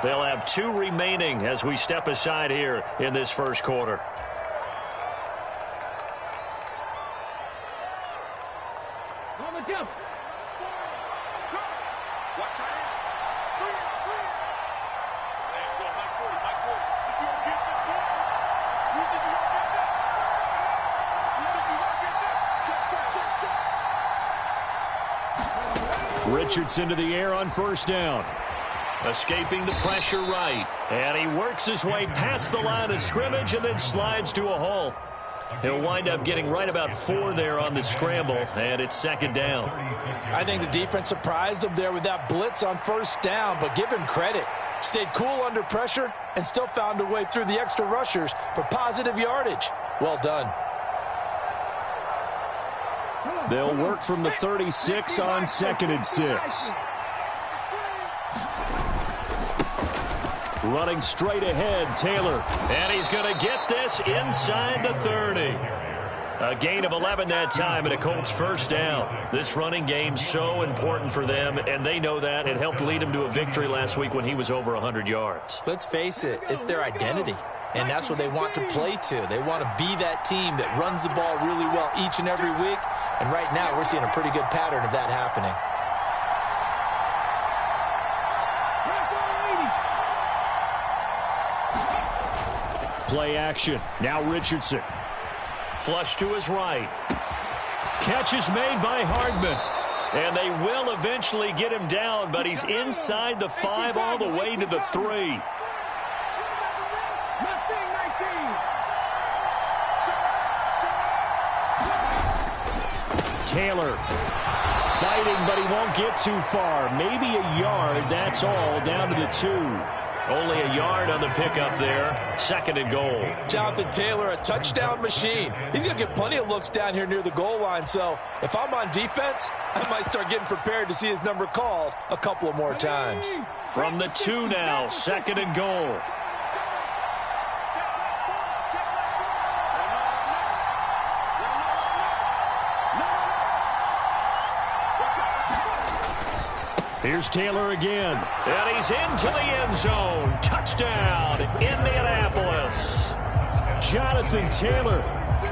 They'll have 2 remaining as we step aside here in this first quarter. Richardson to the air on first down. Escaping the pressure right. And he works his way past the line of scrimmage and then slides to a halt. He'll wind up getting right about 4 there on the scramble, and it's second down. I think the defense surprised him there with that blitz on first down, but give him credit. Stayed cool under pressure and still found a way through the extra rushers for positive yardage. Well done. They'll work from the 36 on 2nd and 6. Running straight ahead, Taylor. And he's going to get this inside the 30. A gain of 11 that time and a Colts first down. This running game's so important for them, and they know that. It helped lead him to a victory last week when he was over 100 yards. Let's face it, it's their identity. And that's what they want to play to. They want to be that team that runs the ball really well each and every week. And right now, we're seeing a pretty good pattern of that happening. Play action. Now Richardson. Flush to his right. Catch is made by Hardman. And they will eventually get him down, but he's inside the 5 all the way to the 3. Taylor fighting, but he won't get too far. Maybe a yard, that's all, down to the 2. Only a yard on the pickup there. 2nd and goal. Jonathan Taylor, a touchdown machine. He's going to get plenty of looks down here near the goal line. So if I'm on defense, I might start getting prepared to see his number called a couple of more times. From the 2 now, 2nd and goal. Here's Taylor again. And he's into the end zone. Touchdown, Indianapolis. Jonathan Taylor,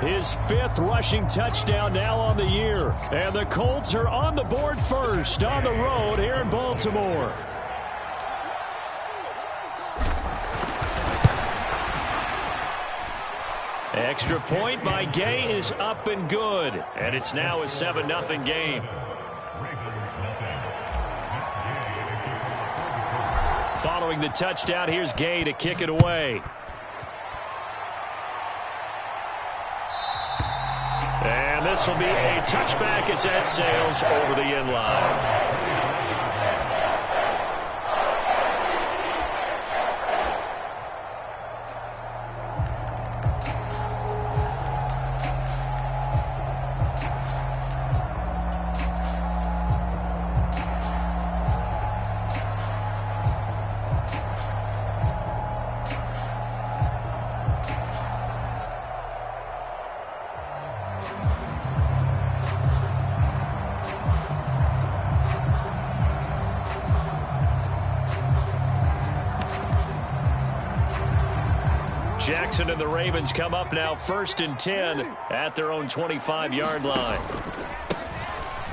his 5th rushing touchdown now on the year. And the Colts are on the board first on the road here in Baltimore. Extra point by Gay is up and good. And it's now a 7-0 game. Following the touchdown, here's Gay to kick it away. And this will be a touchback as that sails over the end line. Jackson and the Ravens come up now 1st and 10 at their own 25-yard line.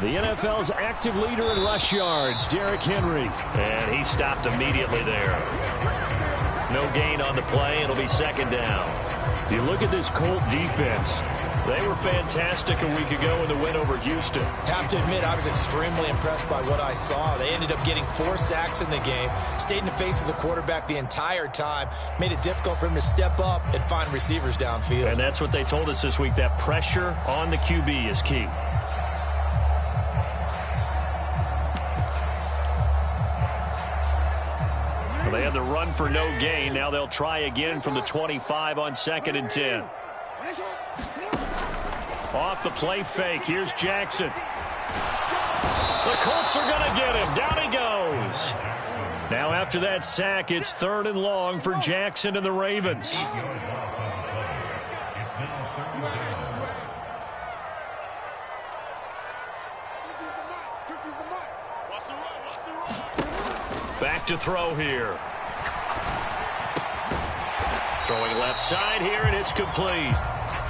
The NFL's active leader in rush yards, Derrick Henry. And he stopped immediately there. No gain on the play. It'll be 2nd down. You look at this Colt defense. They were fantastic a week ago in the win over Houston. Have to admit, I was extremely impressed by what I saw. They ended up getting 4 sacks in the game, stayed in the face of the quarterback the entire time, made it difficult for him to step up and find receivers downfield. And that's what they told us this week, that pressure on the QB is key. Well, they had the run for no gain. Now they'll try again from the 25 on 2nd and 10. Off the play fake. Here's Jackson. The Colts are going to get him. Down he goes. Now after that sack, it's 3rd and long for Jackson and the Ravens. Back to throw here. Throwing left side here, and it's complete.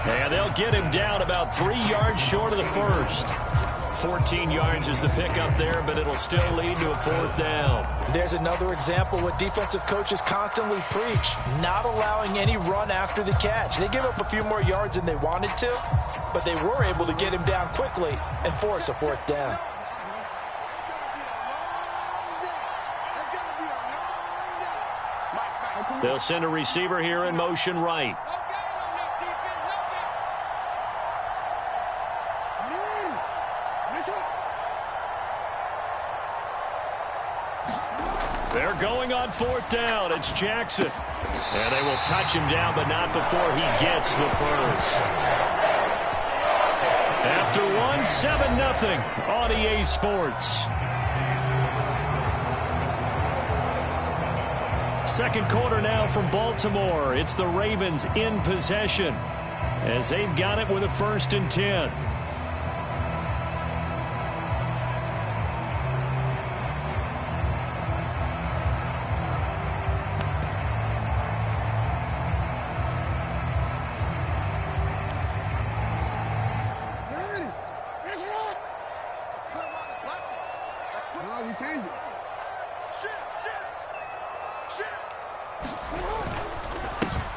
And they'll get him down about 3 yards short of the first. 14 yards is the pickup there, but it'll still lead to a 4th down. There's another example what defensive coaches constantly preach, not allowing any run after the catch. They give up a few more yards than they wanted to, but they were able to get him down quickly and force a 4th down. They'll send a receiver here in motion right. They're going on 4th down. It's Jackson. And they will touch him down, but not before he gets the first. After one, 7-0 on EA Sports. Second quarter now from Baltimore. It's the Ravens in possession as they've got it with a 1st and 10.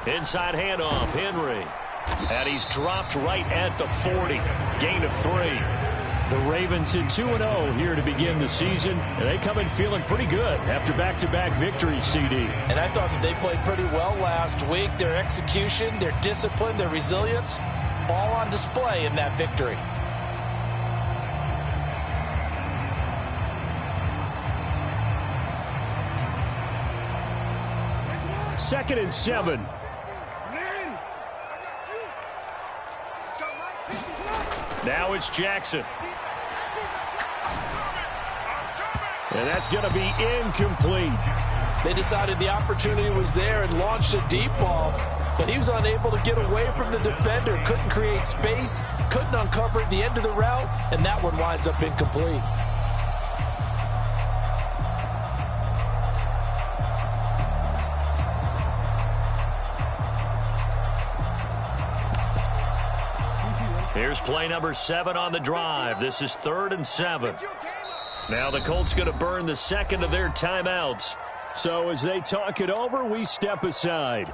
Inside handoff, Henry. And he's dropped right at the 40. Gain of 3. The Ravens in 2-0 here to begin the season. And they come in feeling pretty good after back-to-back victories, CD. And I thought that they played pretty well last week. Their execution, their discipline, their resilience, all on display in that victory. Second and 7. Now it's Jackson. And that's going to be incomplete. They decided the opportunity was there and launched a deep ball, but he was unable to get away from the defender, couldn't create space, couldn't uncover at the end of the route, and that one winds up incomplete. Here's play number 7 on the drive. This is 3rd and 7. Now the Colts going to burn the second of their timeouts. So as they talk it over, we step aside.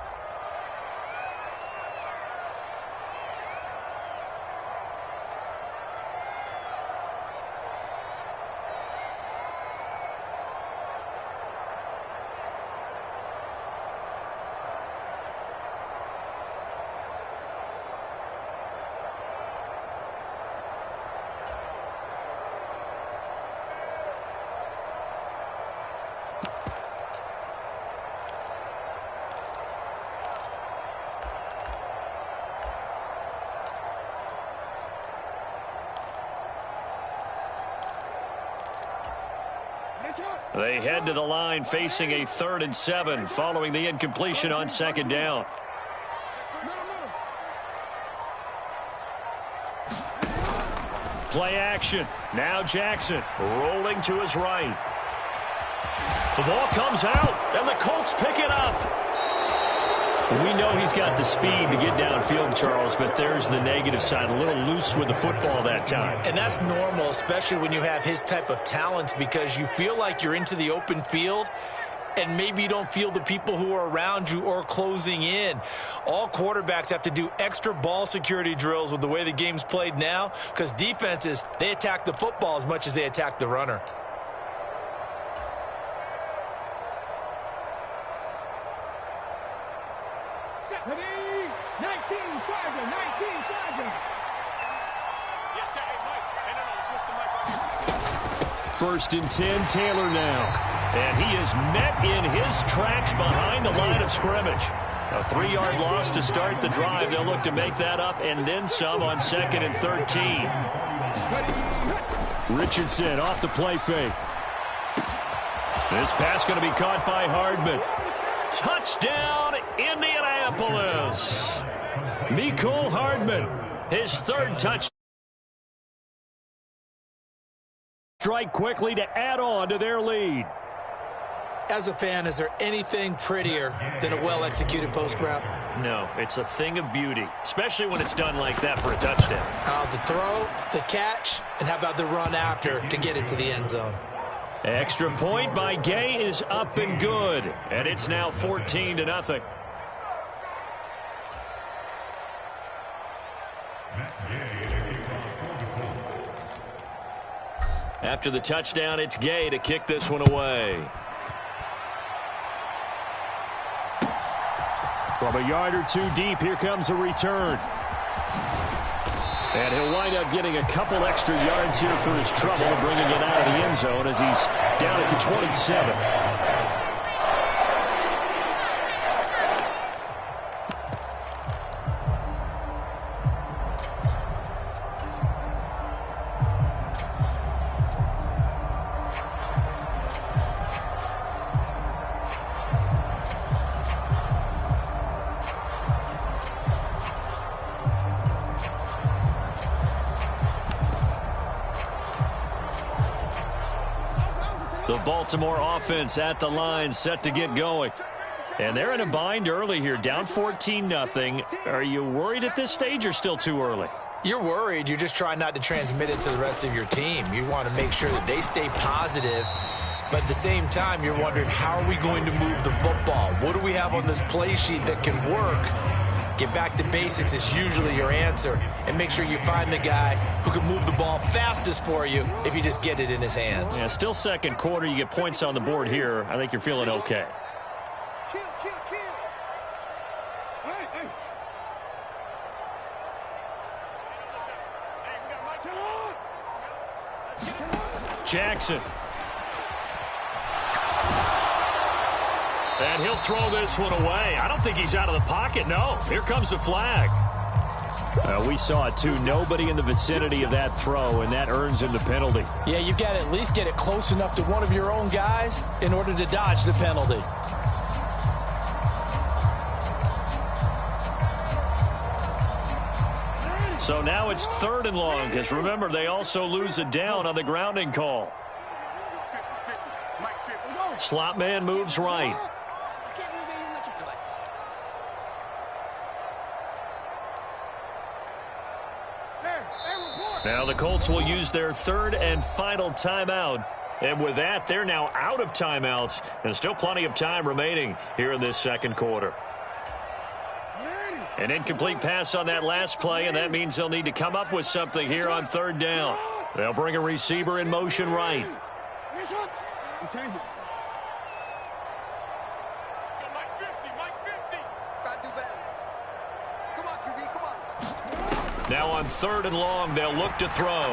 They head to the line facing a 3rd and 7 following the incompletion on 2nd down. Play action. Now Jackson rolling to his right. The ball comes out, and the Colts pick it up. We know he's got the speed to get downfield, Charles, but there's the negative side. A little loose with the football that time. And that's normal, especially when you have his type of talents, because you feel like you're into the open field and maybe you don't feel the people who are around you or closing in. All quarterbacks have to do extra ball security drills with the way the game's played now, because defenses, they attack the football as much as they attack the runner. First and 10, Taylor now. And he is met in his tracks behind the line of scrimmage. A 3-yard loss to start the drive. They'll look to make that up and then some on 2nd and 13. Richardson off the play fake. This pass going to be caught by Hardman. Touchdown, Indianapolis. Mecole Hardman, his 3rd touchdown. Strike quickly to add on to their lead. As a fan, is there anything prettier than a well-executed post route? No, it's a thing of beauty, especially when it's done like that for a touchdown. The throw, the catch, and how about the run after to get it to the end zone? Extra point by Gay is up and good, and it's now 14-0. After the touchdown, it's Gay to kick this one away. From a yard or two deep, here comes a return. And he'll wind up getting a couple extra yards here for his trouble, bringing it out of the end zone as he's down at the 27. The Baltimore offense at the line, set to get going. And they're in a bind early here, down 14-0. Are you worried at this stage or still too early? You're worried. You're just trying not to transmit it to the rest of your team. You want to make sure that they stay positive. But at the same time, you're wondering, how are we going to move the football? What do we have on this play sheet that can work? Get back to basics is usually your answer. And make sure you find the guy who can move the ball fastest for you if you just get it in his hands. Yeah, still second quarter. You get points on the board here. I think you're feeling okay. Jackson. And he'll throw this one away. I don't think he's out of the pocket. No, here comes the flag. We saw it too. Nobody in the vicinity of that throw, and that earns him the penalty. Yeah, you've got to at least get it close enough to one of your own guys in order to dodge the penalty. So now it's 3rd and long, because remember, they also lose it down on the grounding call. Slot man moves right. Now the Colts will use their 3rd and final timeout. And with that, they're now out of timeouts. And still plenty of time remaining here in this second quarter. An incomplete pass on that last play, and that means they'll need to come up with something here on 3rd down. They'll bring a receiver in motion right. Now on 3rd and long, they'll look to throw.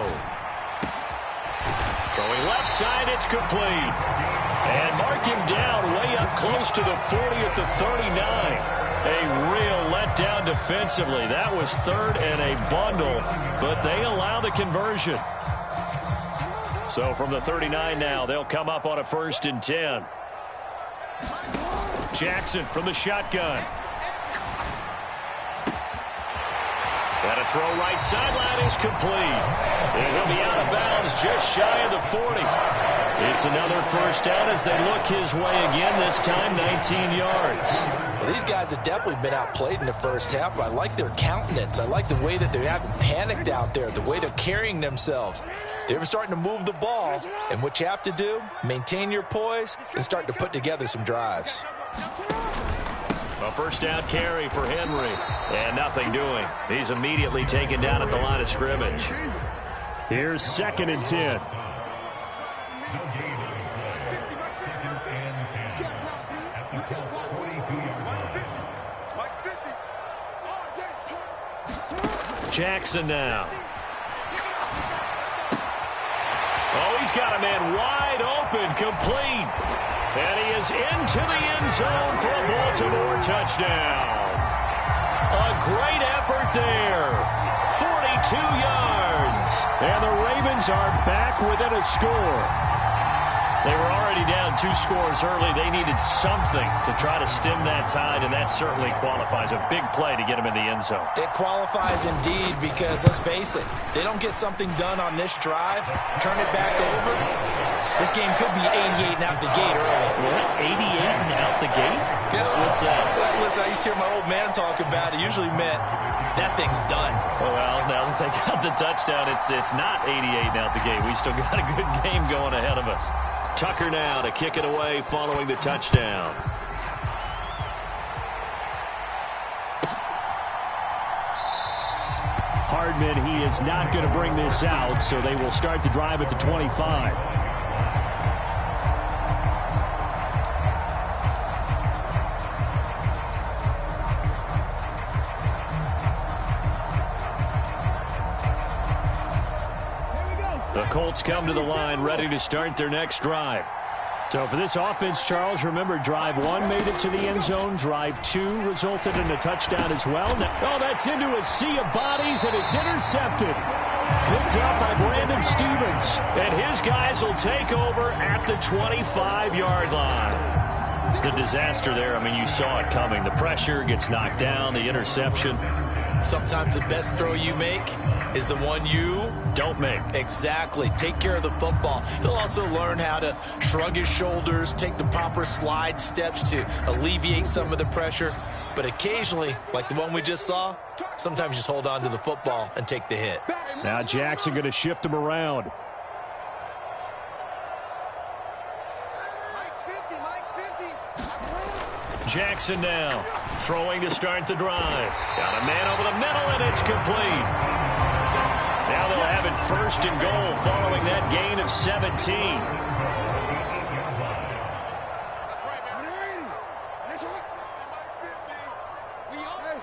Throwing left side, it's complete. And mark him down way up close to the 40 at the 39. A real letdown defensively. That was 3rd and a bundle, but they allow the conversion. So from the 39 now, they'll come up on a 1st and 10. Jackson from the shotgun. And a throw right sideline is complete. And he'll be out of bounds just shy of the 40. It's another 1st down as they look his way again, this time 19 yards. Well, these guys have definitely been outplayed in the first half, but I like their countenance. I like the way that they haven't panicked out there, the way they're carrying themselves. They're starting to move the ball, and what you have to do, maintain your poise and start to put together some drives. A 1st down carry for Henry, and nothing doing. He's immediately taken down at the line of scrimmage. Here's 2nd and 10. Jackson now. Oh, he's got a man wide open, complete. And he is into the end zone for a Baltimore touchdown. A great effort there. 42 yards. And the Ravens are back within a score. They were already down 2 scores early. They needed something to try to stem that tide, and that certainly qualifies. A big play to get them in the end zone. It qualifies indeed because, let's face it, they don't get something done on this drive, turn it back over, This game could be 88 and out the gate early. What? 88 and out the gate? Yeah. What's that? Well, listen, I used to hear my old man talk about it. Usually meant that thing's done. Well, now that they got the touchdown, it's not 88 and out the gate. We still got a good game going ahead of us. Tucker now to kick it away following the touchdown. Hardman, he is not going to bring this out, so they will start the drive at the 25. The Colts come to the line, ready to start their next drive. So for this offense, Charles, remember, drive 1 made it to the end zone. Drive 2 resulted in a touchdown as well. Oh, that's into a sea of bodies, and it's intercepted. Picked up by Brandon Stevens. And his guys will take over at the 25-yard line. The disaster there, I mean, you saw it coming. The pressure gets knocked down, the interception. Sometimes the best throw you make is the one you don't make. Exactly. Take care of the football. He'll also learn how to shrug his shoulders, take the proper slide steps to alleviate some of the pressure. But occasionally, like the one we just saw, sometimes just hold on to the football and take the hit. Now Jackson going to shift him around. Jackson now throwing to start the drive. Got a man over the middle, and it's complete. Now they'll have it first and goal following that gain of 17. That's right, man. We own them.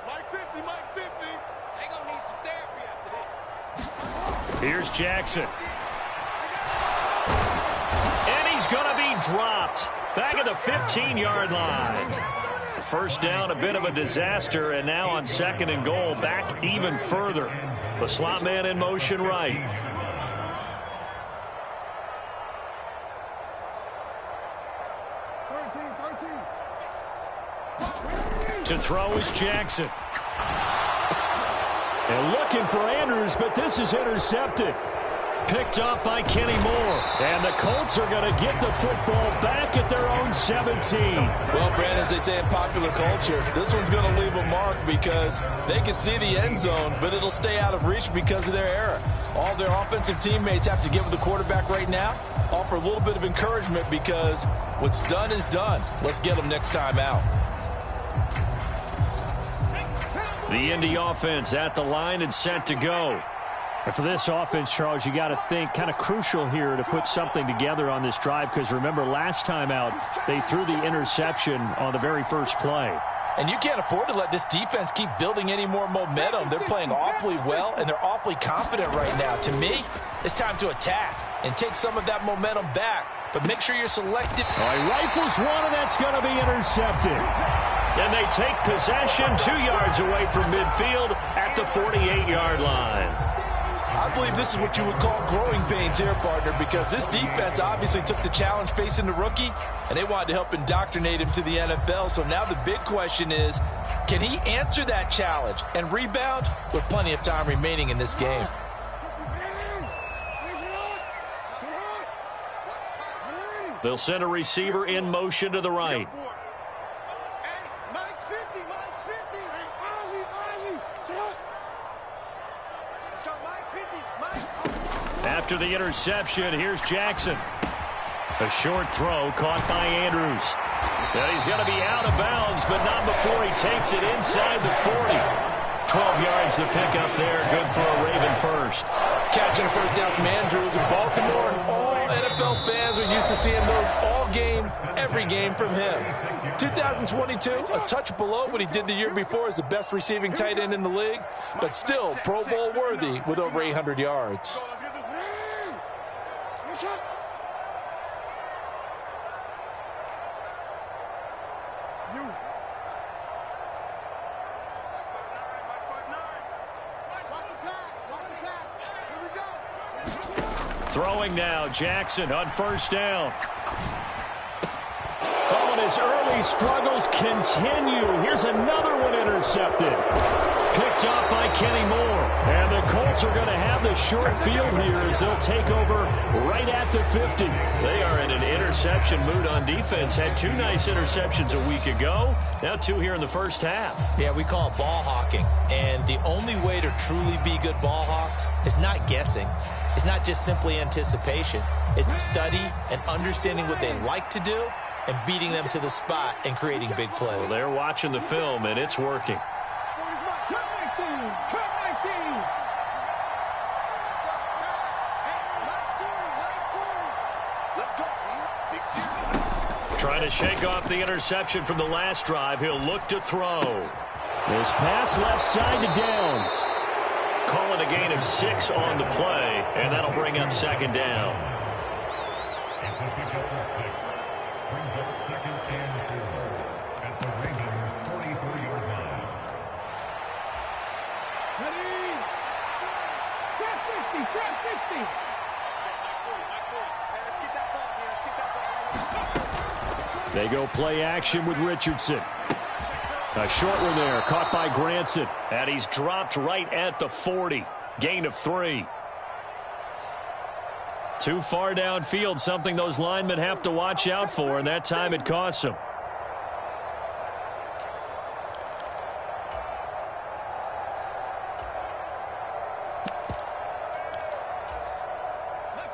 Mike 50, Mike 50. They gonna need some therapy after this. Here's Jackson. And he's going to be dropped back at the 15-yard line. First down, a bit of a disaster, and now on second and goal, back even further. The slot man in motion right. To throw is Jackson. And looking for Andrews, but this is intercepted. Picked up by Kenny Moore. And the Colts are going to get the football back at their own 17. Well, Brandon, as they say in popular culture, this one's going to leave a mark because they can see the end zone, but it'll stay out of reach because of their error. All their offensive teammates have to give the quarterback right now, offer a little bit of encouragement because what's done is done. Let's get them next time out. The Indy offense at the line and set to go. And for this offense, Charles, you got to think kind of crucial here to put something together on this drive because remember last time out they threw the interception on the very first play. And you can't afford to let this defense keep building any more momentum. They're playing awfully well, and they're awfully confident right now. To me, it's time to attack and take some of that momentum back, but make sure you're selective. Oh, he rifles one, and that's going to be intercepted. And they take possession 2 yards away from midfield at the 48-yard line. I believe this is what you would call growing pains here, partner, because this defense obviously took the challenge facing the rookie, and they wanted to help indoctrinate him to the NFL. So now the big question is, can he answer that challenge and rebound with plenty of time remaining in this game? They'll send a receiver in motion to the right. After the interception, here's Jackson. A short throw caught by Andrews. And he's going to be out of bounds, but not before he takes it inside the 40. 12 yards to pick up there. Good for a Raven first. Catching a first down from Andrews in Baltimore, and all NFL fans are used to seeing those all game, every game from him. 2022, a touch below what he did the year before as the best receiving tight end in the league, but still Pro Bowl worthy with over 800 yards. Throwing now, Jackson on first down. Oh, and his early early struggles continue. Here's another one intercepted. Picked off by Kenny Moore. And the Colts are going to have the short field here as they'll take over right at the 50. They are in an interception mood on defense. Had 2 nice interceptions a week ago. Now 2 here in the first half. Yeah, we call it ball hawking. And the only way to truly be good ball hawks is not guessing. It's not just simply anticipation. It's study and understanding what they like to do and beating them to the spot and creating big plays. Well, they're watching the film, and it's working. Trying to shake off the interception from the last drive. He'll look to throw. This pass left side to Downs. Calling a gain of 6 on the play, and that'll bring up second down. They go play action with Richardson. A short one there, caught by Granson. And he's dropped right at the 40. Gain of 3. Too far downfield, something those linemen have to watch out for, and that time it costs them.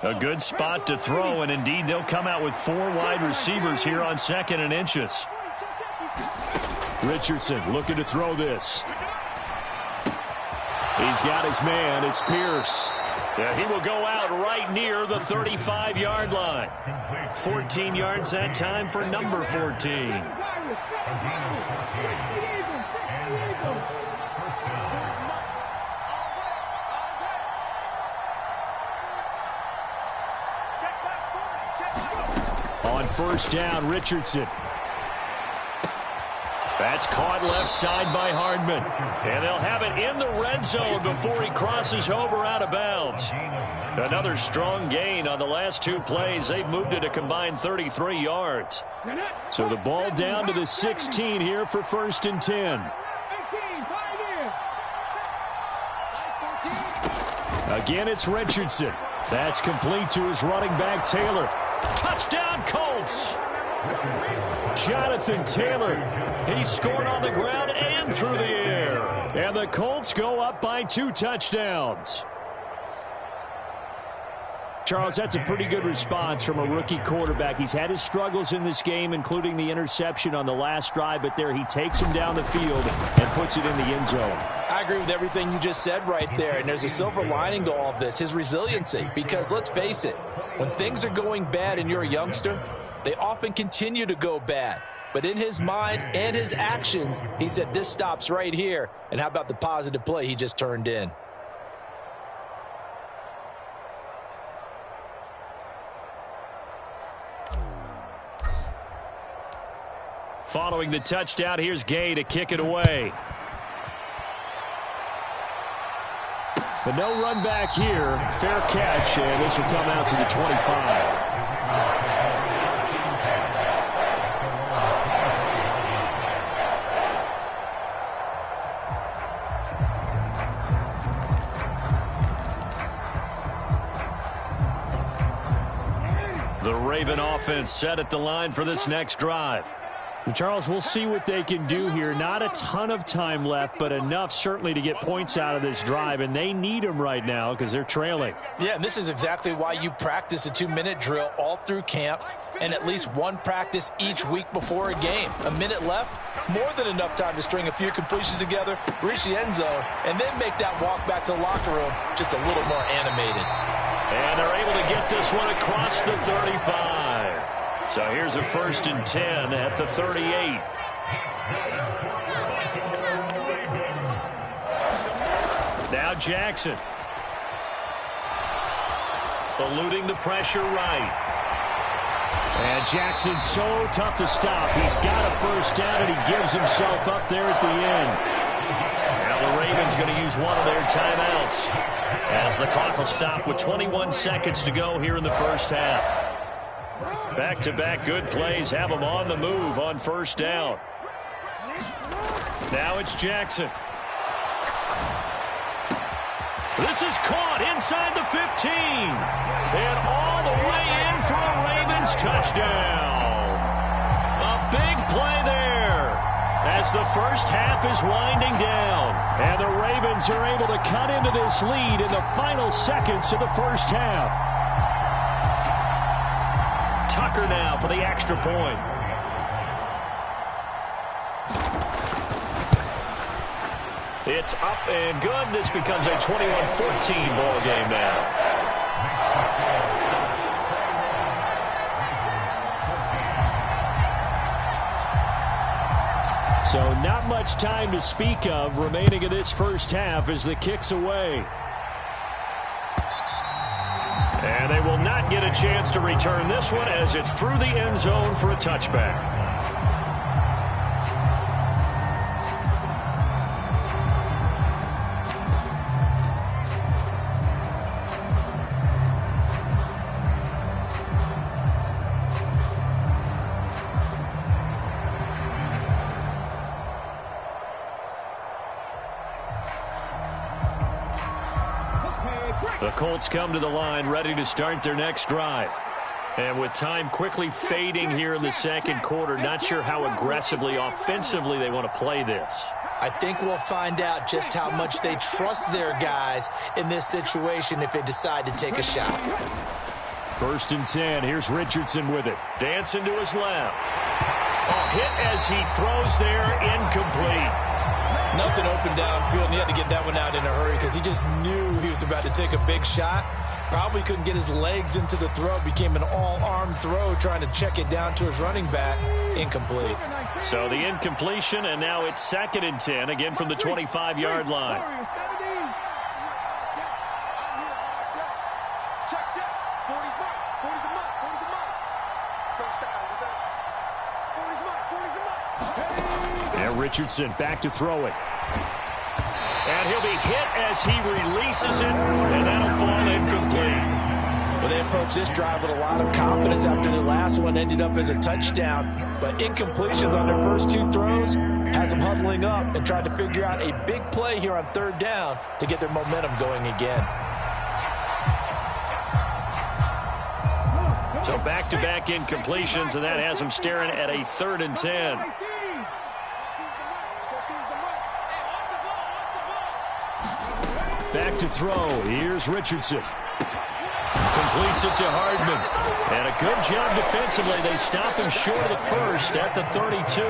A good spot to throw, and indeed they'll come out with 4 wide receivers here on 2nd and inches. Richardson looking to throw this. He's got his man. It's Pierce. Yeah, he will go out right near the 35-yard line. 14 yards that time for number 14. On first down, Richardson. That's caught left side by Hardman. And they'll have it in the red zone before he crosses over out of bounds. Another strong gain on the last 2 plays. They've moved it a combined 33 yards. So the ball down to the 16 here for 1st and 10. Again, it's Richardson. That's complete to his running back, Taylor. Touchdown, Colts! Jonathan Taylor, he scored on the ground and through the air. And the Colts go up by 2 touchdowns. Charles, that's a pretty good response from a rookie quarterback. He's had his struggles in this game, including the interception on the last drive, but there he takes him down the field and puts it in the end zone. I agree with everything you just said right there, and there's a silver lining to all of this, his resiliency, because let's face it, when things are going bad and you're a youngster, they often continue to go bad. But in his mind and his actions, he said, this stops right here. And how about the positive play he just turned in? Following the touchdown, here's Gay to kick it away. But no run back here. Fair catch, and this will come out to the 25. The Raven offense set at the line for this next drive. And Charles, we'll see what they can do here. Not a ton of time left, but enough certainly to get points out of this drive, and they need them right now because they're trailing. Yeah, and this is exactly why you practice a 2-minute drill all through camp and at least 1 practice each week before a game. A minute left, more than enough time to string a few completions together, reach the end zone, and then make that walk back to the locker room just a little more animated. And they're able to get this one across the 35. So here's a 1st and 10 at the 38. Now Jackson. Eluding the pressure right. And Jackson's so tough to stop. He's got a 1st down, and he gives himself up there at the end. Now the Ravens going to use one of their timeouts as the clock will stop with 21 seconds to go here in the first half. Back-to-back good plays have them on the move on first down. Now it's Jackson. This is caught inside the 15. And all the way in for a Ravens touchdown. A big play there as the first half is winding down. And the Ravens are able to cut into this lead in the final seconds of the first half. Tucker now for the extra point. It's up and good. This becomes a 21-14 ball game now. So not much time to speak of remaining in this first half as the kick's away. And they will not get a chance to return this one as it's through the end zone for a touchback. The Colts come to the line ready to start their next drive. And with time quickly fading here in the second quarter, not sure how aggressively, offensively they want to play this. I think we'll find out just how much they trust their guys in this situation if they decide to take a shot. 1st and 10. Here's Richardson with it. Dancing to his left. A hit as he throws there, incomplete. Nothing open downfield, and he had to get that one out in a hurry because he just knew he was about to take a big shot. Probably couldn't get his legs into the throw. Became an all-arm throw trying to check it down to his running back. Incomplete. So the incompletion, and now it's 2nd and 10, again from the 25-yard line. And Richardson back to throw it. And he'll be hit as he releases it, and that'll fall incomplete. Well, they approached this drive with a lot of confidence after their last one ended up as a touchdown. But incompletions on their first 2 throws has them huddling up and trying to figure out a big play here on 3rd down to get their momentum going again. So back-to-back incompletions, and that has them staring at a 3rd and 10. Back to throw. Here's Richardson. Completes it to Hardman. And a good job defensively. They stop him short of the first at the 32.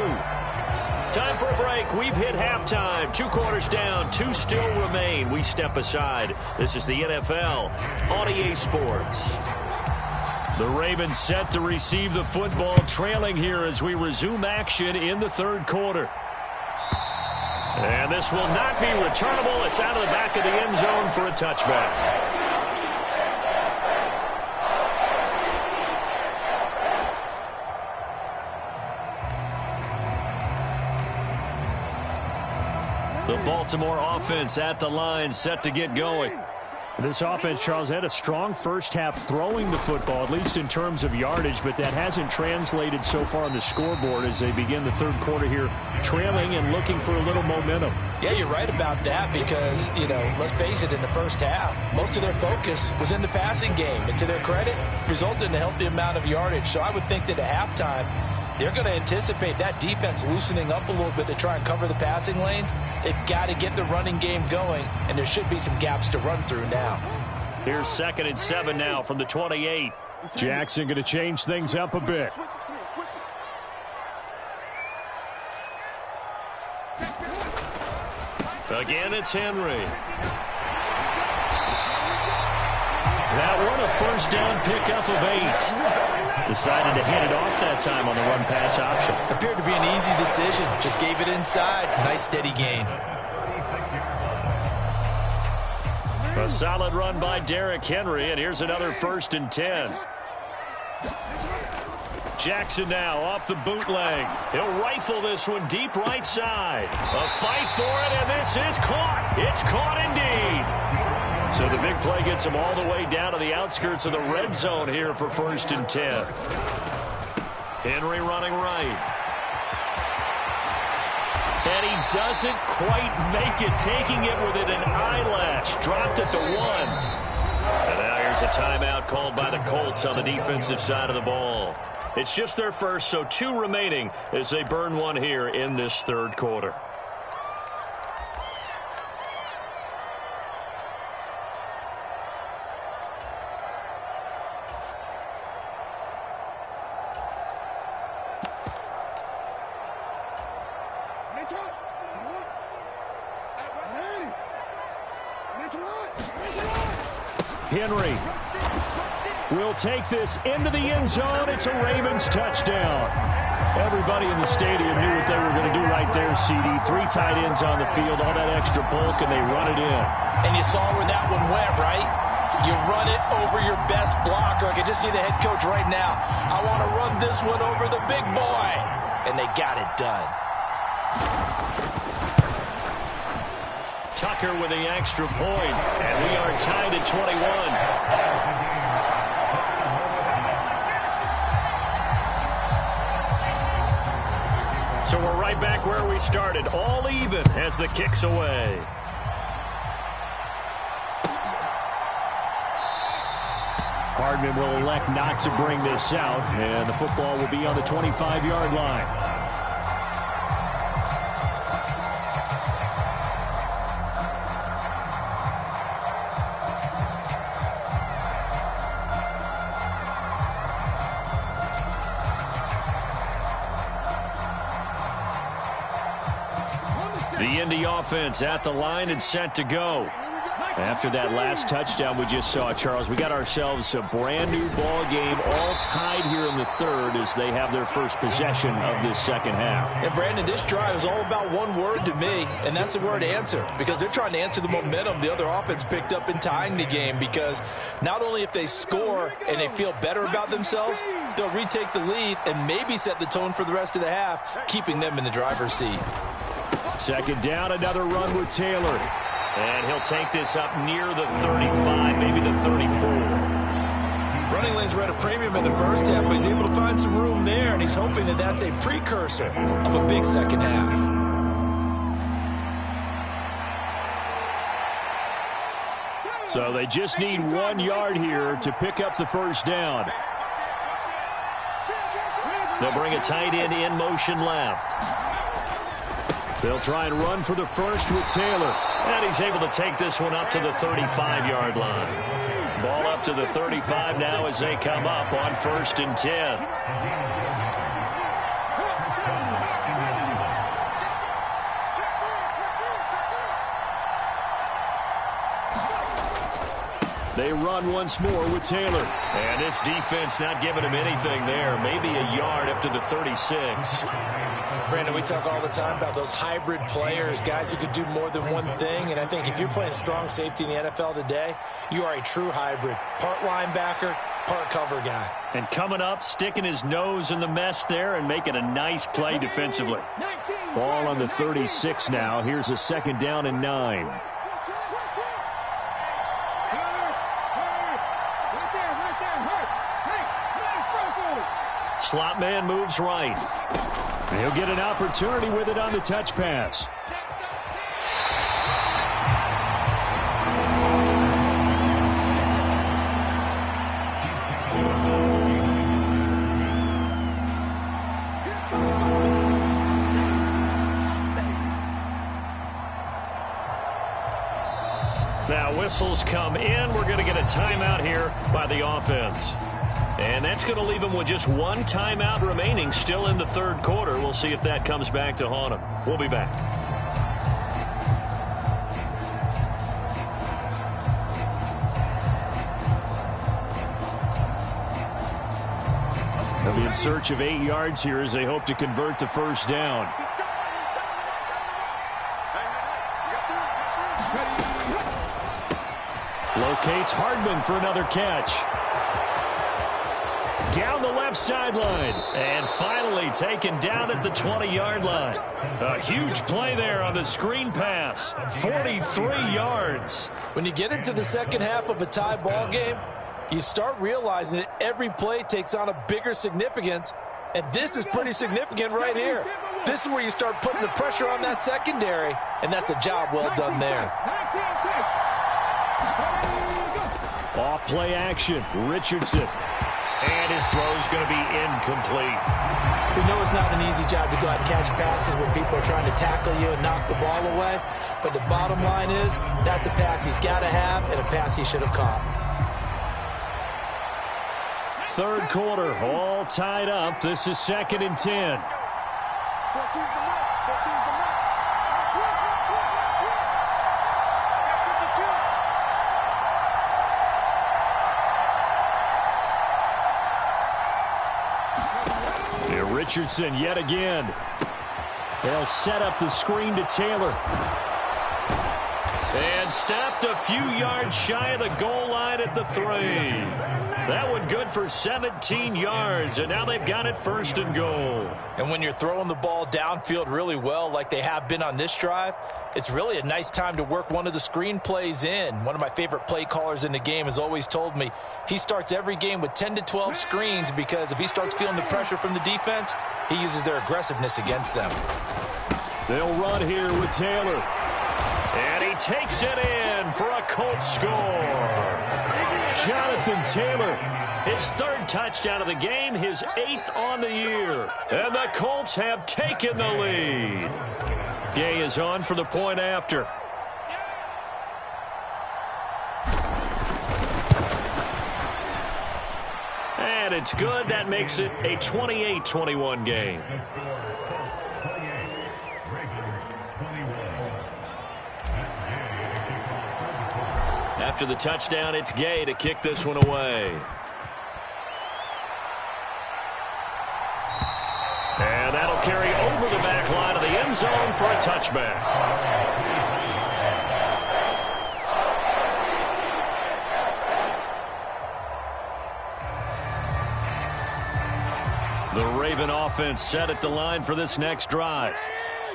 Time for a break. We've hit halftime. 2 quarters down. 2 still remain. We step aside. This is the NFL on EA Sports. The Ravens set to receive the football, trailing here as we resume action in the 3rd quarter. And this will not be returnable. It's out of the back of the end zone for a touchback. The Baltimore offense at the line, set to get going. This offense, Charles, had a strong first half throwing the football, at least in terms of yardage, but that hasn't translated so far on the scoreboard as they begin the 3rd quarter here, trailing and looking for a little momentum. Yeah, you're right about that because, let's face it, in the first half, most of their focus was in the passing game. And to their credit, resulted in a healthy amount of yardage. So I would think that at halftime, they're going to anticipate that defense loosening up a little bit to try and cover the passing lanes. They've got to get the running game going, and there should be some gaps to run through now. Here's 2nd and 7 now from the 28. Jackson going to change things up a bit. Again, it's Henry. That one, a first down pickup of 8. Decided to hand it off that time on the run-pass option. Appeared to be an easy decision. Just gave it inside. Nice steady gain. A solid run by Derrick Henry, and here's another 1st and 10. Jackson now off the bootleg. He'll rifle this one deep right side. A fight for it, and this is caught. It's caught indeed. So the big play gets him all the way down to the outskirts of the red zone here for 1st and 10. Henry running right. And he doesn't quite make it, taking it within an eyelash. Dropped at the 1. And now here's a timeout called by the Colts on the defensive side of the ball. It's just their first, so 2 remaining as they burn one here in this 3rd quarter. Henry will take this into the end zone. It's a Ravens touchdown. Everybody in the stadium knew what they were going to do right there, CD. 3 tight ends on the field, all that extra bulk, and they run it in. And you saw where that one went, right? You run it over your best blocker. I can just see the head coach right now. I want to run this one over the big boy. And they got it done. Tucker with the extra point, and we are tied at 21. So we're right back where we started, all even as the kick's away. Hardman will elect not to bring this out, and the football will be on the 25-yard line. The Indy offense at the line and set to go. After that last touchdown we just saw, Charles, we got ourselves a brand new ball game, all tied here in the 3rd as they have their first possession of this 2nd half. And Brandon, this drive is all about one word to me, and that's the word answer, because they're trying to answer the momentum the other offense picked up in tying the game, because not only if they score and they feel better about themselves, they'll retake the lead and maybe set the tone for the rest of the half, keeping them in the driver's seat. 2nd down, another run with Taylor. And he'll take this up near the 35, maybe the 34. Running lanes were at a premium in the first half, but he's able to find some room there, and he's hoping that that's a precursor of a big 2nd half. So they just need 1 yard here to pick up the 1st down. They'll bring a tight end in motion left. They'll try and run for the 1st with Taylor. And he's able to take this one up to the 35-yard line. Ball up to the 35 now as they come up on 1st and 10. They run once more with Taylor. And this defense not giving him anything there. Maybe a yard up to the 36. Brandon, we talk all the time about those hybrid players, guys who could do more than one thing. And I think if you're playing strong safety in the NFL today, you are a true hybrid. Part linebacker, part cover guy. And coming up, sticking his nose in the mess there and making a nice play defensively. Ball on the 36 now. Here's a 2nd down and 9. Slot man moves right. He'll get an opportunity with it on the touch pass. Now whistles come in. We're going to get a timeout here by the offense. And that's going to leave them with just 1 timeout remaining still in the 3rd quarter. We'll see if that comes back to haunt them. We'll be back. They'll be in search of 8 yards here as they hope to convert the 1st down. Locates Hardman for another catch. down the left sideline. And finally taken down at the 20-yard line. A huge play there on the screen pass. 43 yards. When you get into the second half of a tie ball game, you start realizing that every play takes on a bigger significance. And this is pretty significant right here. This is where you start putting the pressure on that secondary, and that's a job well done there. Off play action, Richardson. And his throw's going to be incomplete. We know it's not an easy job to go out and catch passes when people are trying to tackle you and knock the ball away. But the bottom line is, that's a pass he's got to have and a pass he should have caught. Third quarter, all tied up. This is 2nd and 10. 14's the mark. 14's the mark. Richardson yet again. They'll set up the screen to Taylor. And stopped a few yards shy of the goal line at the 3. That one good for 17 yards, and now they've got it 1st and goal. And when you're throwing the ball downfield really well like they have been on this drive, it's really a nice time to work one of the screen plays in. One of my favorite play callers in the game has always told me he starts every game with 10 to 12 screens because if he starts feeling the pressure from the defense, he uses their aggressiveness against them. They'll run here with Taylor. And he takes it in for a Colts score. Jonathan Taylor, his 3rd touchdown of the game, his 8th on the year. And the Colts have taken the lead. Gay is on for the point after. And it's good. That makes it a 28-21 game. After the touchdown, it's Gay to kick this one away. And that'll carry over the back line of the end zone for a touchback. The Raven offense set at the line for this next drive.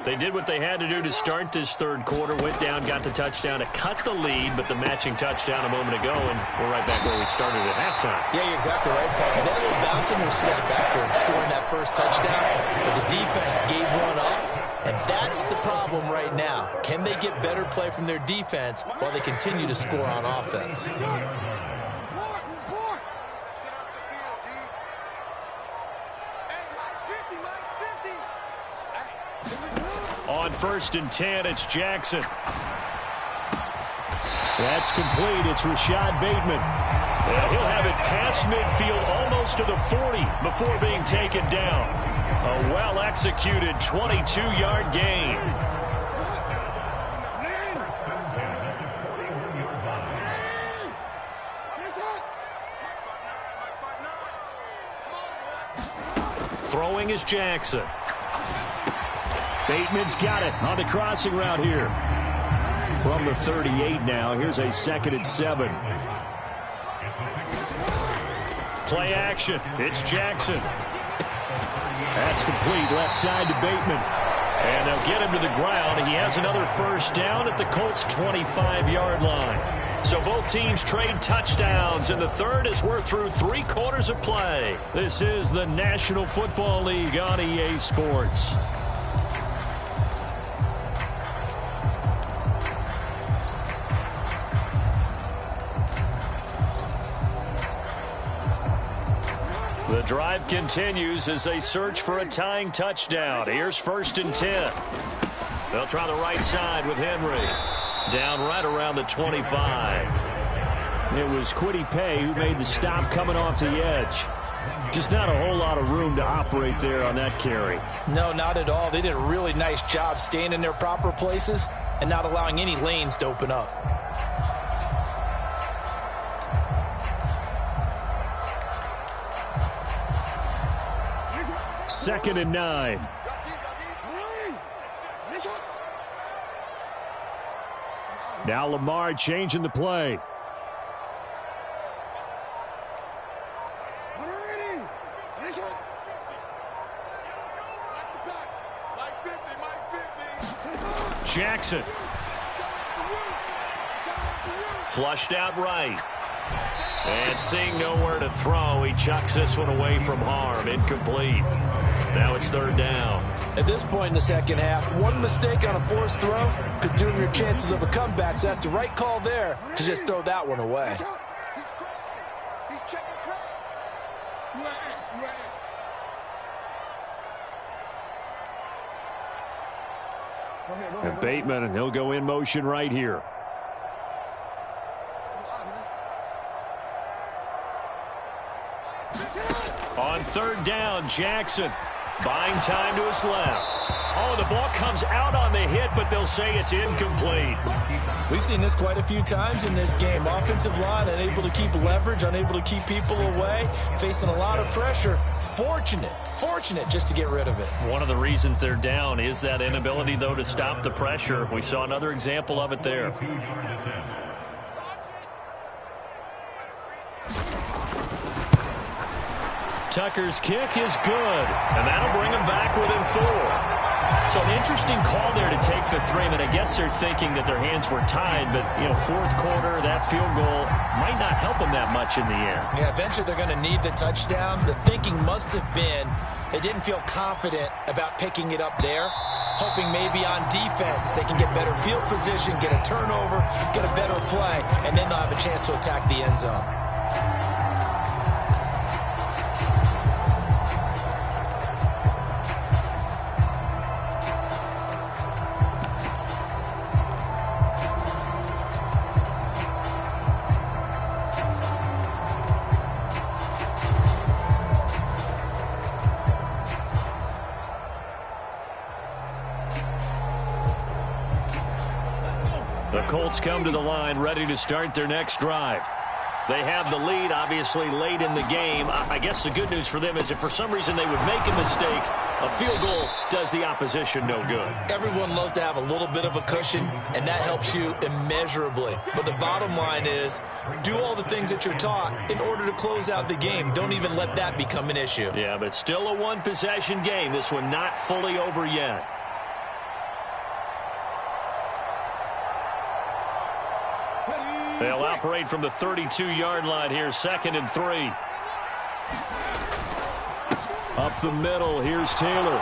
They did what they had to do to start this 3rd quarter, went down, got the touchdown to cut the lead, but the matching touchdown a moment ago, and we're right back where we started at halftime. Yeah, you're exactly right, Paul. They had a little bounce in their step after scoring that first touchdown, but the defense gave one up, and that's the problem right now. Can they get better play from their defense while they continue to score on offense? On 1st and 10, it's Jackson. That's complete. It's Rashad Bateman. And he'll have it past midfield almost to the 40 before being taken down. A well-executed 22-yard gain. Throwing is Jackson. Bateman's got it on the crossing route here. From the 38 now, here's a 2nd and 7. Play action. It's Jackson. That's complete. Left side to Bateman. And they'll get him to the ground. He has another 1st down at the Colts' 25-yard line. So both teams trade touchdowns in the 3rd as we're through 3 quarters of play. This is the National Football League on EA Sports. The drive continues as they search for a tying touchdown. Here's 1st and 10. They'll try the right side with Henry. Down right around the 25. It was Kwity Paye who made the stop coming off the edge. Just not a whole lot of room to operate there on that carry. No, not at all. They did a really nice job staying in their proper places and not allowing any lanes to open up. 2nd and 9. Now Lamar changing the play. Jackson. Flushed out right. And seeing nowhere to throw, he chucks this one away from harm. Incomplete. Now it's third down. At this point in the second half, one mistake on a forced throw could doom your chances of a comeback. So that's the right call there to just throw that one away. He's checking crowd. And Bateman, and he'll go in motion right here. On third down, Jackson buying time to his left. Oh, the ball comes out on the hit, but they'll say it's incomplete. We've seen this quite a few times in this game. Offensive line unable to keep leverage, unable to keep people away, facing a lot of pressure. Fortunate just to get rid of it. One of the reasons they're down is that inability, though, to stop the pressure. We saw another example of it there. Tucker's kick is good, and that'll bring him back within 4. So an interesting call there to take the 3. I mean, I guess they're thinking that their hands were tied, but, you know, fourth quarter, that field goal might not help them that much in the end. Yeah, eventually they're going to need the touchdown. The thinking must have been they didn't feel confident about picking it up there, hoping maybe on defense they can get better field position, get a turnover, get a better play, and then they'll have a chance to attack the end zone. The Colts come to the line ready to start their next drive. They have the lead, obviously, late in the game. I guess the good news for them is if for some reason they would make a mistake, a field goal does the opposition no good. Everyone loves to have a little bit of a cushion, and that helps you immeasurably. But the bottom line is do all the things that you're taught in order to close out the game. Don't even let that become an issue. Yeah, but still a one-possession game. This one not fully over yet. They'll operate from the 32-yard line here, 2nd and 3. Up the middle, here's Taylor.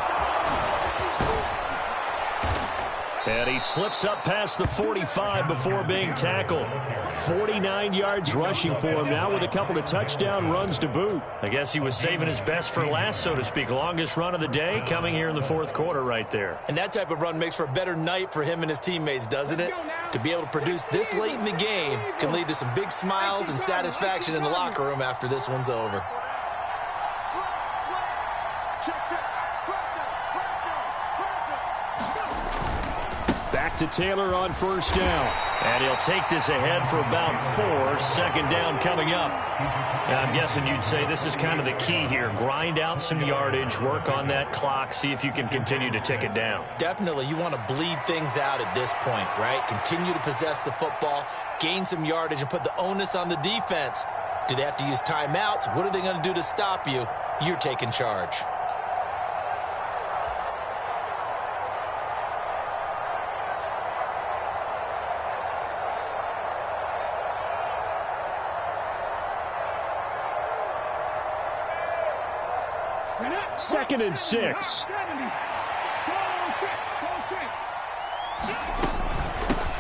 And he slips up past the 45 before being tackled. 49 yards rushing for him now with a couple of touchdown runs to boot. I guess he was saving his best for last, so to speak. Longest run of the day coming here in the fourth quarter right there. And that type of run makes for a better night for him and his teammates, doesn't it? To be able to produce this late in the game can lead to some big smiles and satisfaction in the locker room after this one's over. Back to Taylor on first down. And he'll take this ahead for about 4. 2nd down coming up. And I'm guessing you'd say this is kind of the key here. Grind out some yardage, work on that clock, see if you can continue to tick it down. Definitely. You want to bleed things out at this point, right? Continue to possess the football, gain some yardage, and put the onus on the defense. Do they have to use timeouts? What are they going to do to stop you? You're taking charge. Second and 6.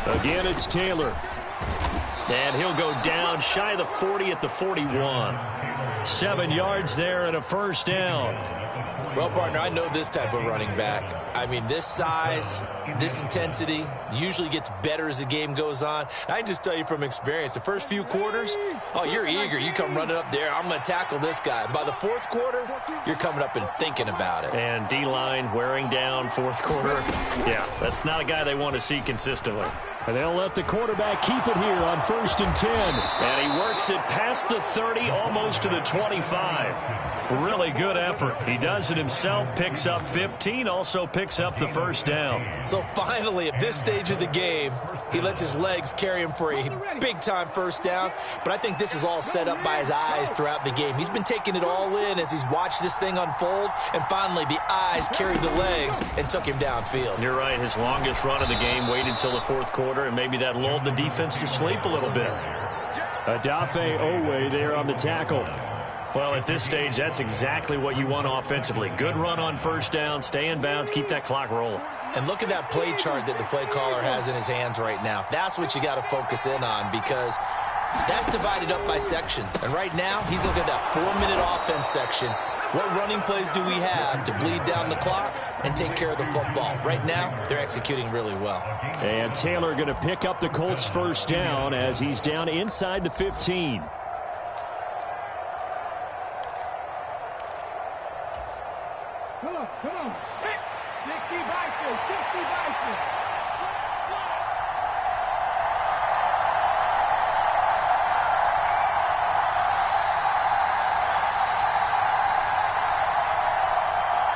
Again, it's Taylor. And he'll go down shy of the 40 at the 41. 7 yards there and a first down. Well, partner, I know this type of running back. I mean, this size, this intensity usually gets better as the game goes on. And I can just tell you from experience, the first few quarters, oh, you're eager. You come running up there, I'm going to tackle this guy. By the fourth quarter, you're coming up and thinking about it. And D-line wearing down fourth quarter. Yeah, that's not a guy they want to see consistently. And they'll let the quarterback keep it here on 1st and 10. And he works it past the 30, almost to the 25. Really good effort. He does it himself picks up 15, also picks up the first down. So finally, at this stage of the game, he lets his legs carry him for a big-time first down. But I think this is all set up by his eyes throughout the game. He's been taking it all in as he's watched this thing unfold. And finally, the eyes carried the legs and took him downfield. You're right. His longest run of the game waited till the fourth quarter, and maybe that lulled the defense to sleep a little bit. Adafe Owe there on the tackle. Well, at this stage, that's exactly what you want offensively. Good run on first down, stay in bounds, keep that clock rolling. And look at that play chart that the play caller has in his hands right now. That's what you got to focus in on, because that's divided up by sections. And right now, he's looking at that 4-minute offense section. What running plays do we have to bleed down the clock and take care of the football? Right now, they're executing really well. And Taylor going to pick up the Colts' first down as he's down inside the 15. Come on. 60 Bison, 60 Bison.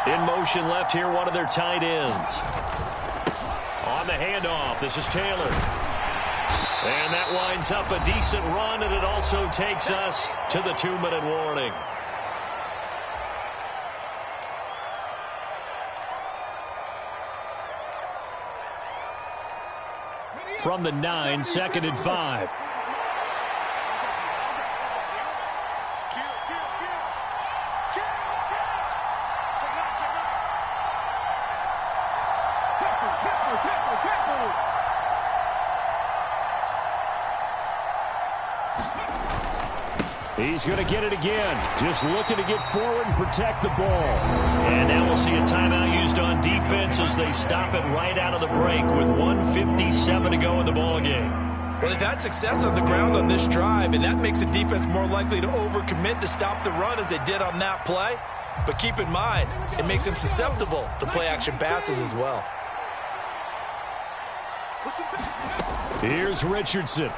In motion left here, one of their tight ends. On the handoff, this is Taylor. And that winds up a decent run, and it also takes us to the 2-minute warning. From the 9, 2nd and 5. He's going to get it again. Just looking to get forward and protect the ball. And now we'll see a timeout used on defense as they stop it right out of the break with 1:57 to go in the ballgame. Well, they've had success on the ground on this drive, and that makes a defense more likely to overcommit to stop the run as they did on that play. But keep in mind, it makes them susceptible to play-action passes as well. Here's Richardson.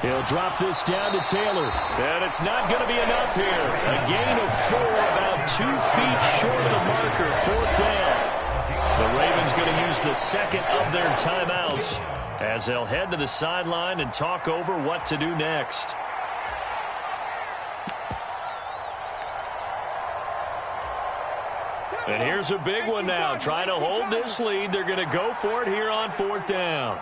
He'll drop this down to Taylor. And it's not going to be enough here. A gain of 4, about 2 feet short of the marker. 4th down. The Ravens going to use the second of their timeouts as they'll head to the sideline and talk over what to do next. And here's a big one now. Trying to hold this lead. They're going to go for it here on 4th down.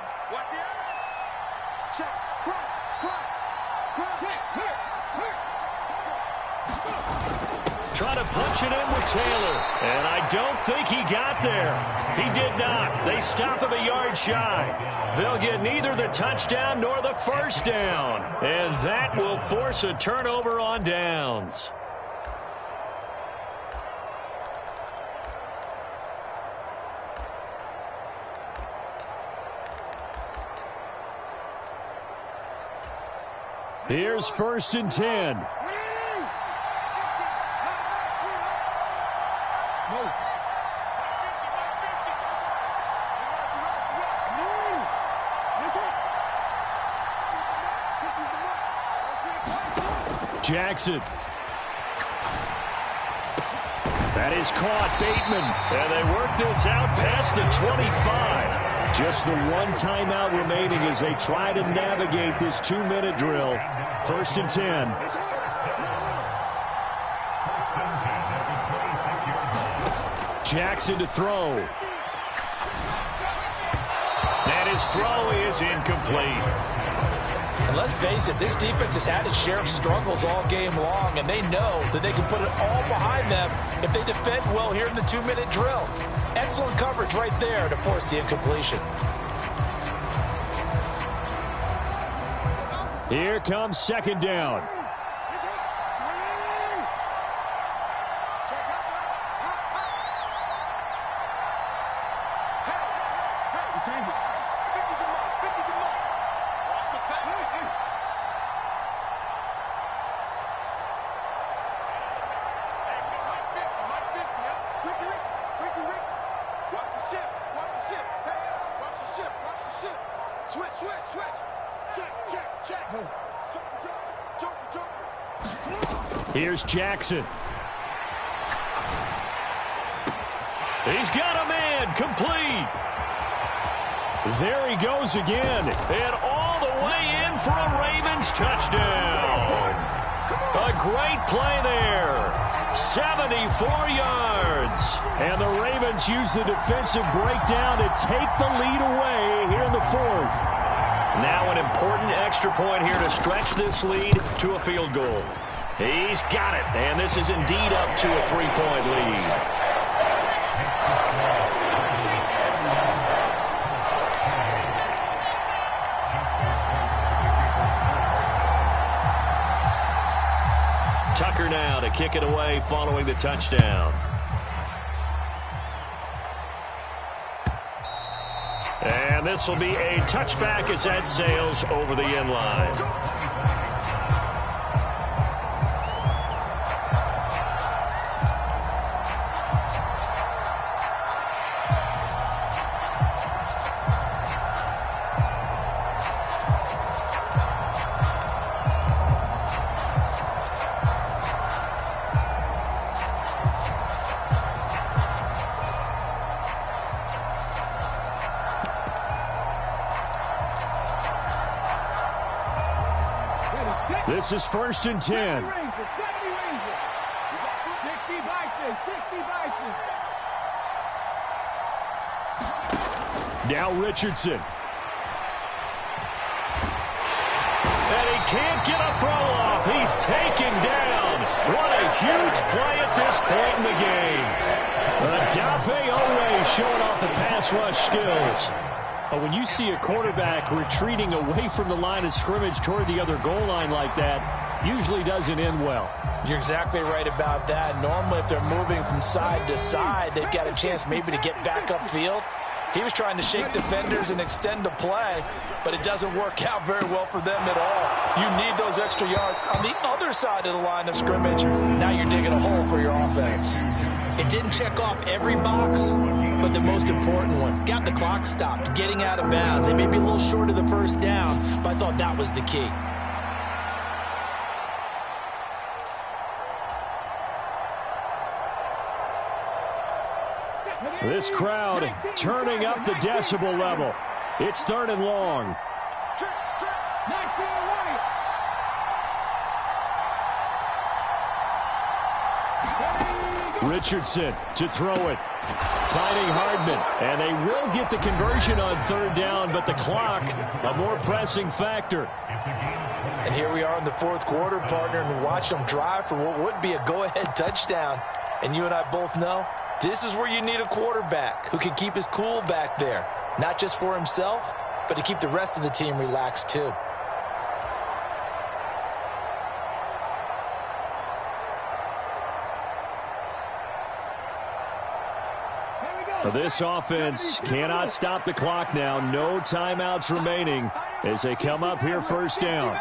Trying to punch it in with Taylor. And I don't think he got there. He did not. They stop him a yard shy. They'll get neither the touchdown nor the first down. And that will force a turnover on downs. Here's 1st and 10. Jackson. That is caught. Bateman. And they work this out past the 25. Just the one timeout remaining as they try to navigate this 2-minute drill. 1st and 10. Jackson to throw. And his throw is incomplete. And let's face it, this defense has had its share of struggles all game long, and they know that they can put it all behind them if they defend well here in the 2-minute drill. Excellent coverage right there to force the incompletion. Here comes 2nd down. Here's Jackson. He's got a man, complete. There he goes again, and all the way in for a Ravens touchdown. A great play there. 74 yards. And the Ravens use the defensive breakdown to take the lead away here in the fourth. Now an important extra point here to stretch this lead to a field goal. He's got it, and this is indeed up to a 3-point lead. Tucker now to kick it away following the touchdown. And this will be a touchback as that sails over the end line. This is 1st and 10. Now Richardson. And he can't get a throw off. He's taken down. What a huge play at this point in the game. Adafe Owe showing off the pass rush skills. But when you see a quarterback retreating away from the line of scrimmage toward the other goal line like that, usually doesn't end well. You're exactly right about that. Normally, if they're moving from side to side, they've got a chance maybe to get back upfield. He was trying to shake defenders and extend the play, but it doesn't work out very well for them at all. You need those extra yards on the other side of the line of scrimmage. Now you're digging a hole for your offense. It didn't check off every box, but the most important one. Got the clock stopped, getting out of bounds. They may be a little short of the first down, but I thought that was the key. This crowd turning up the decibel level. It's 3rd and long. Richardson to throw it. Finding Hardman. And they will get the conversion on 3rd down, but the clock, a more pressing factor. And here we are in the 4th quarter, partner, and watch them drive for what would be a go-ahead touchdown. And you and I both know this is where you need a quarterback who can keep his cool back there. Not just for himself, but to keep the rest of the team relaxed too. This offense cannot stop the clock now. No timeouts remaining as they come up here 1st down.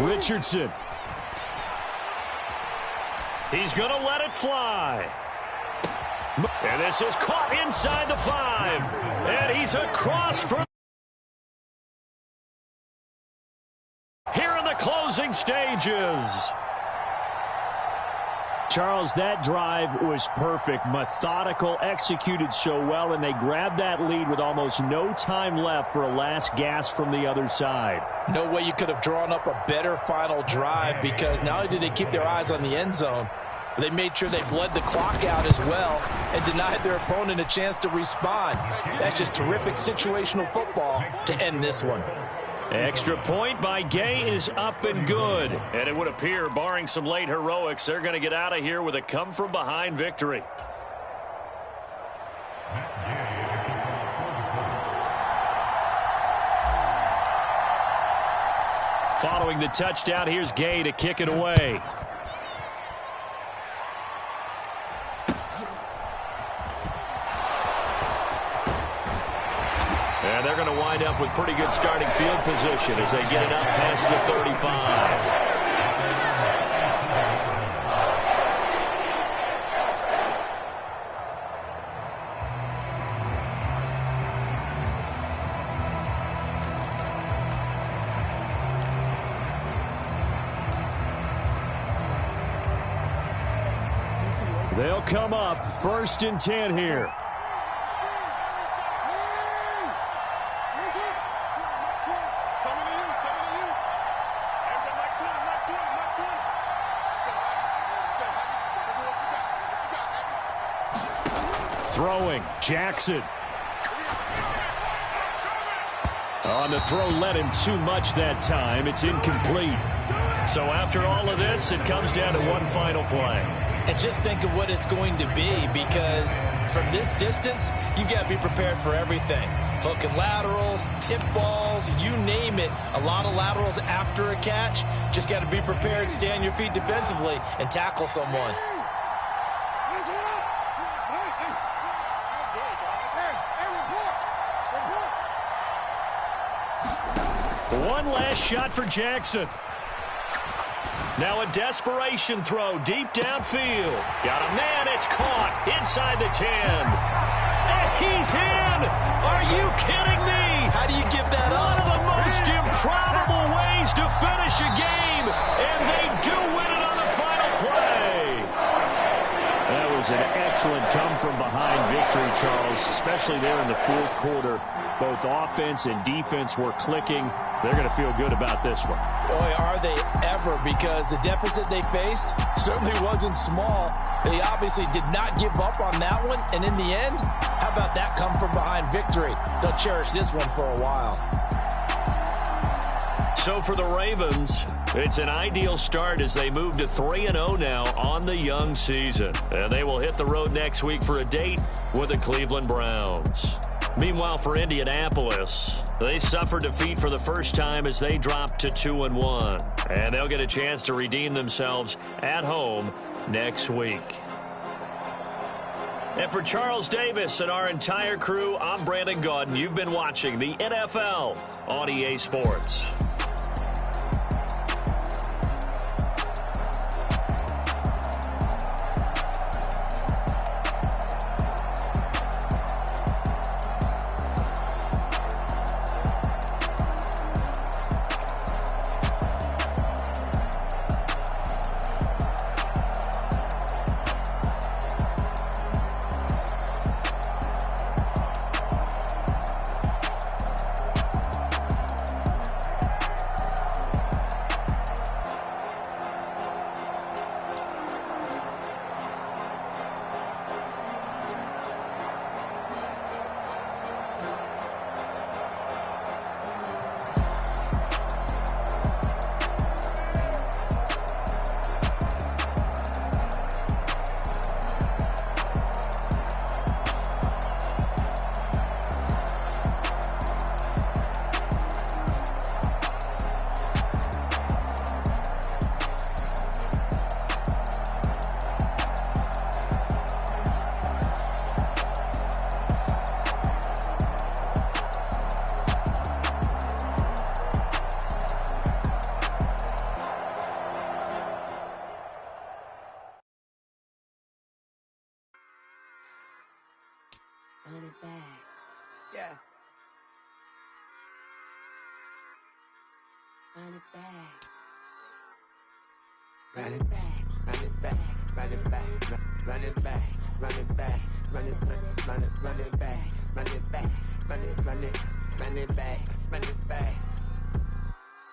Richardson. He's going to let it fly. And this is caught inside the 5. And he's across from here in the closing stages. Charles, that drive was perfect, methodical, executed so well, and they grabbed that lead with almost no time left for a last gasp from the other side. No way you could have drawn up a better final drive, because not only did they keep their eyes on the end zone, but they made sure they bled the clock out as well and denied their opponent a chance to respond. That's just terrific situational football to end this one. Extra point by Gay is up and good. And it would appear, barring some late heroics, they're going to get out of here with a come-from-behind victory. Following the touchdown, here's Gay to kick it away. And they're going to wind up with pretty good starting field position as they get it up past the 35. They'll come up 1st and 10 here. Throwing, Jackson. On the throw, led him too much that time. It's incomplete. So after all of this, it comes down to one final play. And just think of what it's going to be, because from this distance, you've got to be prepared for everything. Hook and laterals, tip balls, you name it. A lot of laterals after a catch. Just got to be prepared, stay on your feet defensively, and tackle someone. One last shot for Jackson. Now a desperation throw deep downfield. Got a man, it's caught inside the 10. And he's in! Are you kidding me? How do you give that up? One of the most improbable ways to finish a game, and they do win it on the final play. That was an excellent come-from-behind victory, Charles, especially there in the 4th quarter. Both offense and defense were clicking. They're going to feel good about this one. Boy, are they ever, because the deficit they faced certainly wasn't small. They obviously did not give up on that one, and in the end, how about that come-from-behind victory? They'll cherish this one for a while. So for the Ravens, it's an ideal start as they move to 3-0 now on the young season. And they will hit the road next week for a date with the Cleveland Browns. Meanwhile, for Indianapolis, they suffered defeat for the first time as they dropped to 2-1. And they'll get a chance to redeem themselves at home next week. And for Charles Davis and our entire crew, I'm Brandon Gaudin. You've been watching the NFL on EA Sports. Run it back. Yeah. Run it back. Run it back. Run it back. Run it back. Run it back. Run it back. Run it back. Run it back. Run it back. Run it run it run it back. Run it back.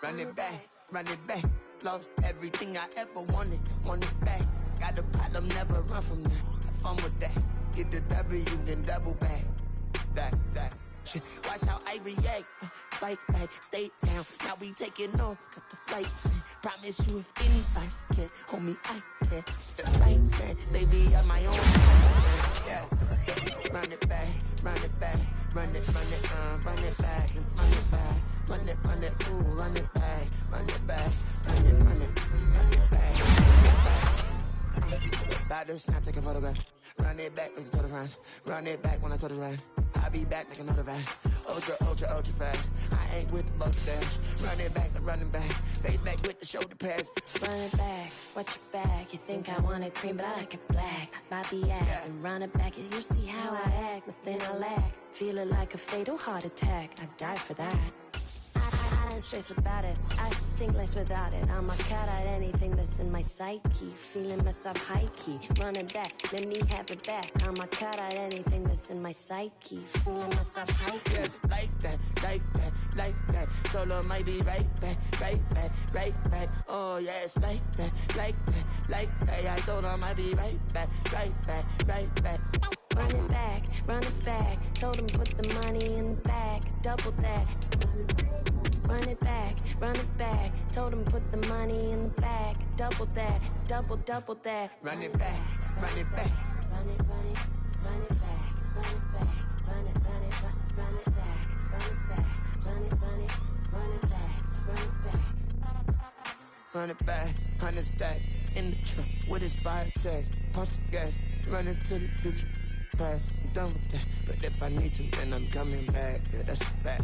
Run it back. Run it back. Lost everything I ever wanted. Want it back. Got a problem, never run from that. Have fun with that. Get the W, then double back. That shit. Watch how I react. Fight back, stay down. Now we taking off. Got the flight. Promise you if anybody can hold me, I can. The right man, baby, I'm my own. Yeah. Run it back, run it back, run it back, run it back, run it, ooh, run it back, run it back, run it back. About to snap, take a photograph. Run it back, make it to the friends. Run it back when I told the ride. I'll be back, make another ride. Ultra fast. I ain't with the boat dash. Run it back, running back. Face back with the shoulder pads. Run it back, watch your back. You think I want it cream, but I like it black. About the act, Yeah. and run it back. As you see how I act, nothing I lack. Feel it like a fatal heart attack. I'd die for that. I and stress about it. I think less without it. I'ma cut out anything that's in my psyche. Feeling myself high-key, running back, let me have it back. I'ma cut out anything that's in my psyche. Feeling myself high-key. Yes, like that, like that, like that. Solo might be right back, right back, right back. Oh yes, like that, like that, like that. I told him I'd be right back, right back, right back. Run it back, run it back. Told him put the money in the bag, double that. Run it back, run it back. Told him put the money in the bag, double that, double that. Run it back, run it back. Run it, run it, run it back, run it back, run it, run it, run it back, run it back, run it, run it, run it back, run it back. 100 back, 100 stack in the truck with his fire tag. Punch the gas, running to the future. Past, I'm done with that. But if I need to, then I'm coming back. Yeah, that's a fact.